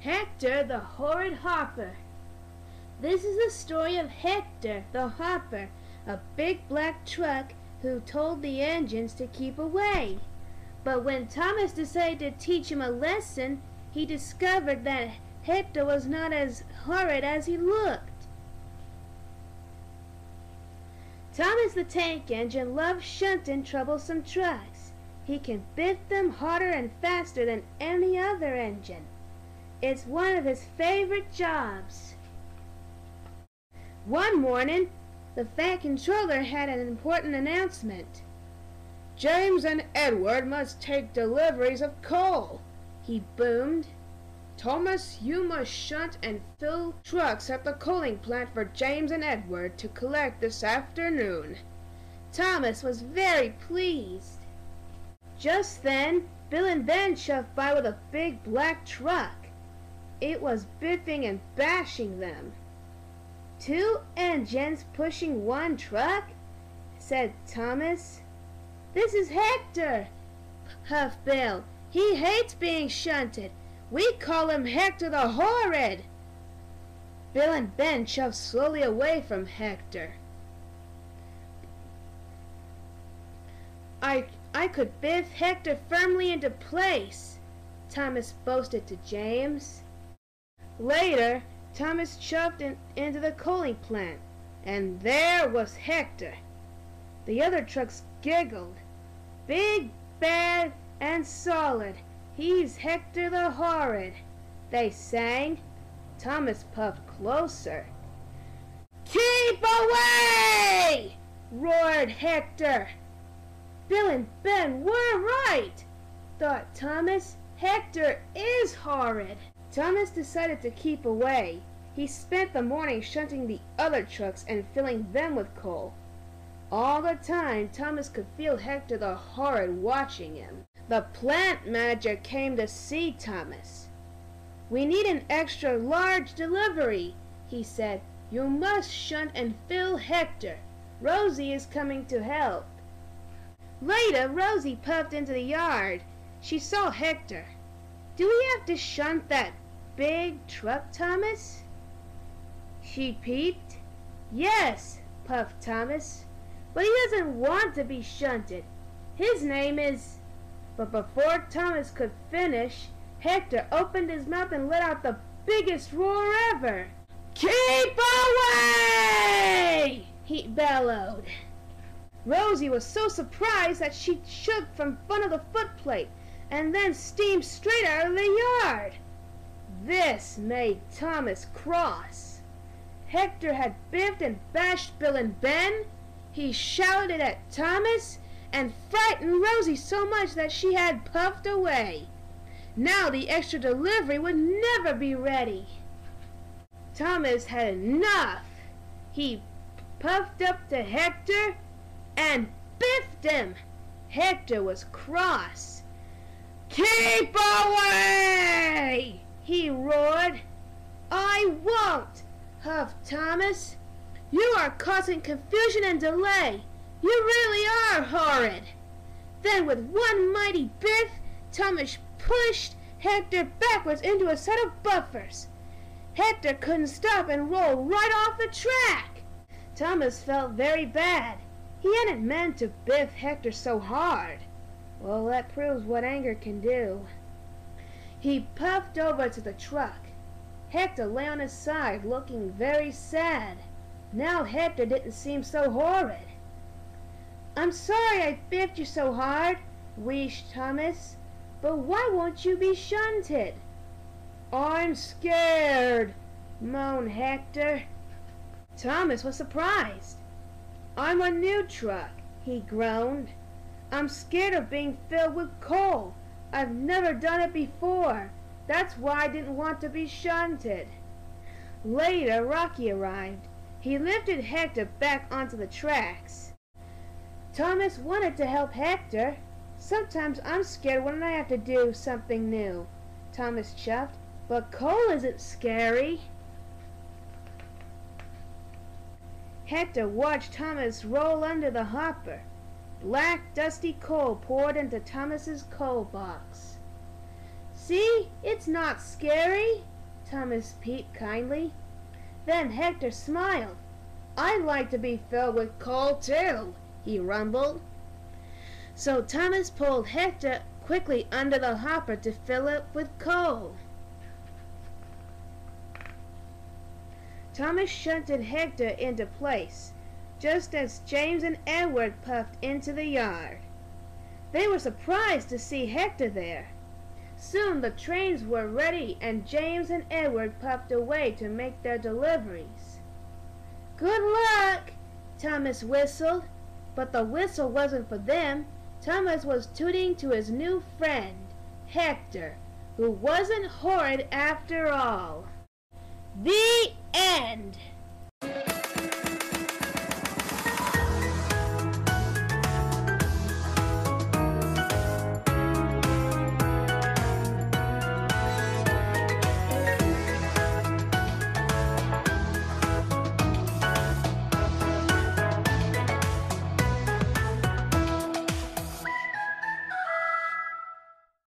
Hector the Horrid Hopper. This is the story of Hector the Hopper, a big black truck who told the engines to keep away. But when Thomas decided to teach him a lesson, he discovered that Hector was not as horrid as he looked. Thomas the Tank Engine loves shunting troublesome trucks. He can biff them harder and faster than any other engine. It's one of his favorite jobs. One morning, the Fat Controller had an important announcement. James and Edward must take deliveries of coal, he boomed. Thomas, you must shunt and fill trucks at the coaling plant for James and Edward to collect this afternoon. Thomas was very pleased. Just then, Bill and Ben shoved by with a big black truck. It was biffing and bashing them. "Two engines pushing one truck?" said Thomas. "This is Hector," puffed Bill. "He hates being shunted. We call him Hector the Horrid." Bill and Ben shoved slowly away from Hector. I could biff Hector firmly into place," Thomas boasted to James. Later, Thomas shoved into the coaling plant, and there was Hector. The other trucks giggled. "Big, bad, and solid. He's Hector the Horrid," they sang. Thomas puffed closer. "Keep away!" roared Hector. Bill and Ben were right, thought Thomas. Hector is horrid. Thomas decided to keep away. He spent the morning shunting the other trucks and filling them with coal. All the time, Thomas could feel Hector the Horrid watching him. The plant manager came to see Thomas. "We need an extra large delivery," he said. "You must shunt and fill Hector. Rosie is coming to help." Later, Rosie puffed into the yard. She saw Hector. "Do we have to shunt that big truck, Thomas?" she peeped. "Yes," puffed Thomas. "But he doesn't want to be shunted. His name is—" But before Thomas could finish, Hector opened his mouth and let out the biggest roar ever. "Keep away!" he bellowed. Rosie was so surprised that she shook from front of the footplate and then steamed straight out of the yard. This made Thomas cross. Hector had biffed and bashed Bill and Ben. He shouted at Thomas and frightened Rosie so much that she had puffed away. Now the extra delivery would never be ready. Thomas had enough. He puffed up to Hector and biffed him. Hector was cross. "Keep away!" he roared. "I won't," huffed Thomas. "You are causing confusion and delay. You really are horrid." Then with one mighty biff, Thomas pushed Hector backwards into a set of buffers. Hector couldn't stop and rolled right off the track. Thomas felt very bad. He hadn't meant to biff Hector so hard. Well, that proves what anger can do. He puffed over to the truck. Hector lay on his side, looking very sad. Now Hector didn't seem so horrid. "I'm sorry I biffed you so hard," wheezed Thomas. "But why won't you be shunted?" "I'm scared," moaned Hector. Thomas was surprised. "I'm a new truck," he groaned. "I'm scared of being filled with coal. I've never done it before. That's why I didn't want to be shunted." Later, Rocky arrived. He lifted Hector back onto the tracks. Thomas wanted to help Hector. "Sometimes I'm scared when I have to do something new," Thomas chuffed. "But coal isn't scary." Hector watched Thomas roll under the hopper. Black, dusty coal poured into Thomas's coal box. "See, it's not scary," Thomas peeped kindly. Then Hector smiled. "I'd like to be filled with coal too," he rumbled. So Thomas pulled Hector quickly under the hopper to fill it with coal. Thomas shunted Hector into place, just as James and Edward puffed into the yard. They were surprised to see Hector there. Soon the trains were ready, and James and Edward puffed away to make their deliveries. "Good luck!" Thomas whistled, but the whistle wasn't for them. Thomas was tooting to his new friend, Hector, who wasn't horrid after all. The end.